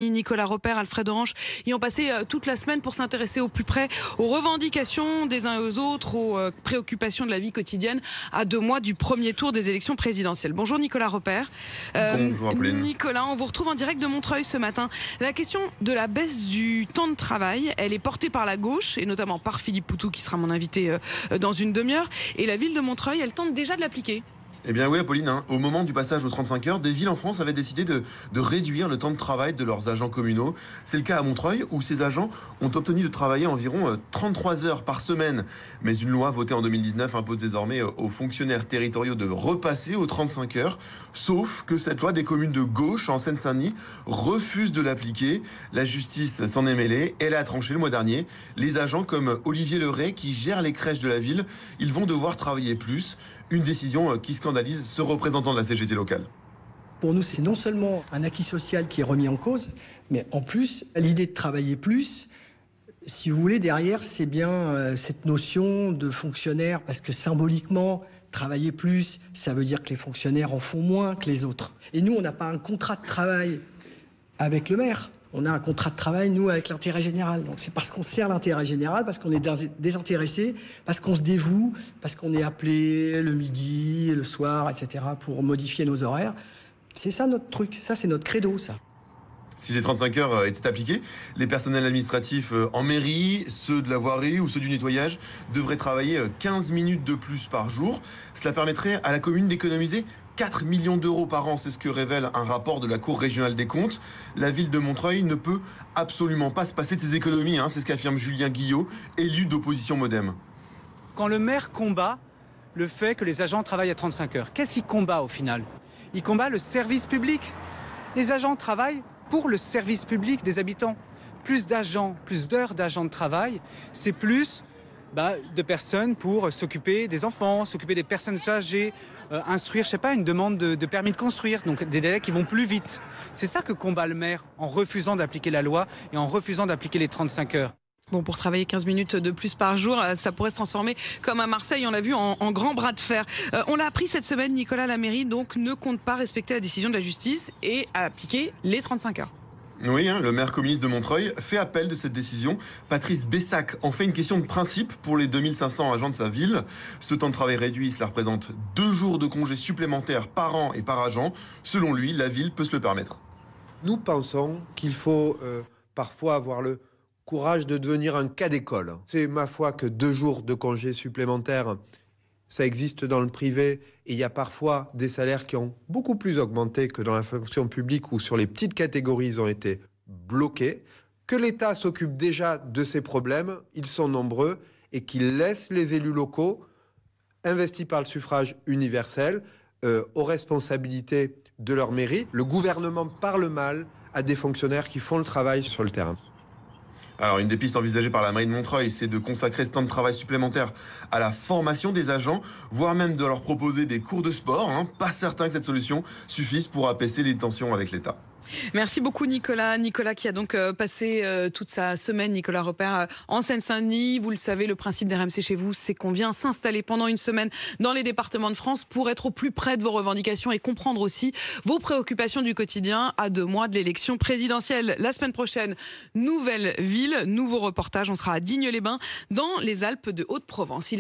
Nicolas Repère, Alfred Orange y ont passé toute la semaine pour s'intéresser au plus près aux revendications des uns et aux autres, aux préoccupations de la vie quotidienne à 2 mois du premier tour des élections présidentielles. Bonjour Nicolas Repère. Bonjour Apolline. Nicolas, on vous retrouve en direct de Montreuil ce matin. La question de la baisse du temps de travail, elle est portée par la gauche et notamment par Philippe Poutou qui sera mon invité dans une demi-heure. Et la ville de Montreuil, elle tente déjà de l'appliquer. Eh bien oui Apolline, au moment du passage aux 35 heures, des villes en France avaient décidé de réduire le temps de travail de leurs agents communaux. C'est le cas à Montreuil où ces agents ont obtenu de travailler environ 33 heures par semaine. Mais une loi votée en 2019 impose désormais aux fonctionnaires territoriaux de repasser aux 35 heures. Sauf que cette loi des communes de gauche en Seine-Saint-Denis refuse de l'appliquer. La justice s'en est mêlée, elle a tranché le mois dernier. Les agents comme Olivier Leray qui gère les crèches de la ville, ils vont devoir travailler plus. Une décision qui scandalise ce représentant de la CGT locale. Pour nous, c'est non seulement un acquis social qui est remis en cause, mais en plus, l'idée de travailler plus, si vous voulez, derrière, c'est bien cette notion de fonctionnaire, parce que symboliquement, travailler plus, ça veut dire que les fonctionnaires en font moins que les autres. Et nous, on n'a pas un contrat de travail avec le maire. On a un contrat de travail, nous, avec l'intérêt général. Donc c'est parce qu'on sert l'intérêt général, parce qu'on est désintéressé, parce qu'on se dévoue, parce qu'on est appelé le midi, le soir, etc., pour modifier nos horaires. C'est ça notre truc, ça c'est notre credo, ça. Si les 35 heures étaient appliquées, les personnels administratifs en mairie, ceux de la voirie ou ceux du nettoyage devraient travailler 15 minutes de plus par jour. Cela permettrait à la commune d'économiser 4 millions d'euros par an, c'est ce que révèle un rapport de la Cour régionale des comptes. La ville de Montreuil ne peut absolument pas se passer de ces économies, c'est ce qu'affirme Julien Guillot, élu d'opposition Modem. Quand le maire combat le fait que les agents travaillent à 35 heures, qu'est-ce qu'il combat au final? Il combat le service public. Les agents travaillent pour le service public des habitants. Plus d'agents, plus d'heures d'agents de travail, c'est plus de personnes pour s'occuper des enfants, s'occuper des personnes âgées, instruire, je sais pas, une demande de permis de construire, donc des délais qui vont plus vite. C'est ça que combat le maire en refusant d'appliquer la loi et en refusant d'appliquer les 35 heures. Bon, pour travailler 15 minutes de plus par jour, ça pourrait se transformer comme à Marseille, on l'a vu, en grand bras de fer. On l'a appris cette semaine, Nicolas, la mairie donc ne compte pas respecter la décision de la justice et appliquer les 35 heures. Oui, le maire communiste de Montreuil fait appel de cette décision. Patrice Bessac en fait une question de principe pour les 2500 agents de sa ville. Ce temps de travail réduit, cela représente 2 jours de congés supplémentaires par an et par agent. Selon lui, la ville peut se le permettre. Nous pensons qu'il faut parfois avoir le courage de devenir un cas d'école. C'est ma foi que 2 jours de congés supplémentaires, ça existe dans le privé et il y a parfois des salaires qui ont beaucoup plus augmenté que dans la fonction publique où sur les petites catégories ils ont été bloqués. Que l'État s'occupe déjà de ces problèmes, ils sont nombreux et qu'il laisse les élus locaux investis par le suffrage universel aux responsabilités de leur mairie. Le gouvernement parle mal à des fonctionnaires qui font le travail sur le terrain. Alors, une des pistes envisagées par la mairie de Montreuil, c'est de consacrer ce temps de travail supplémentaire à la formation des agents, voire même de leur proposer des cours de sport. Pas certain que cette solution suffise pour apaiser les tensions avec l'État. Merci beaucoup Nicolas. Nicolas qui a donc passé toute sa semaine, Nicolas Repère, en Seine-Saint-Denis. Vous le savez, le principe d'RMC chez vous, c'est qu'on vient s'installer pendant une semaine dans les départements de France pour être au plus près de vos revendications et comprendre aussi vos préoccupations du quotidien à 2 mois de l'élection présidentielle. La semaine prochaine, nouvelle ville, nouveau reportage. On sera à Digne-les-Bains dans les Alpes de Haute-Provence.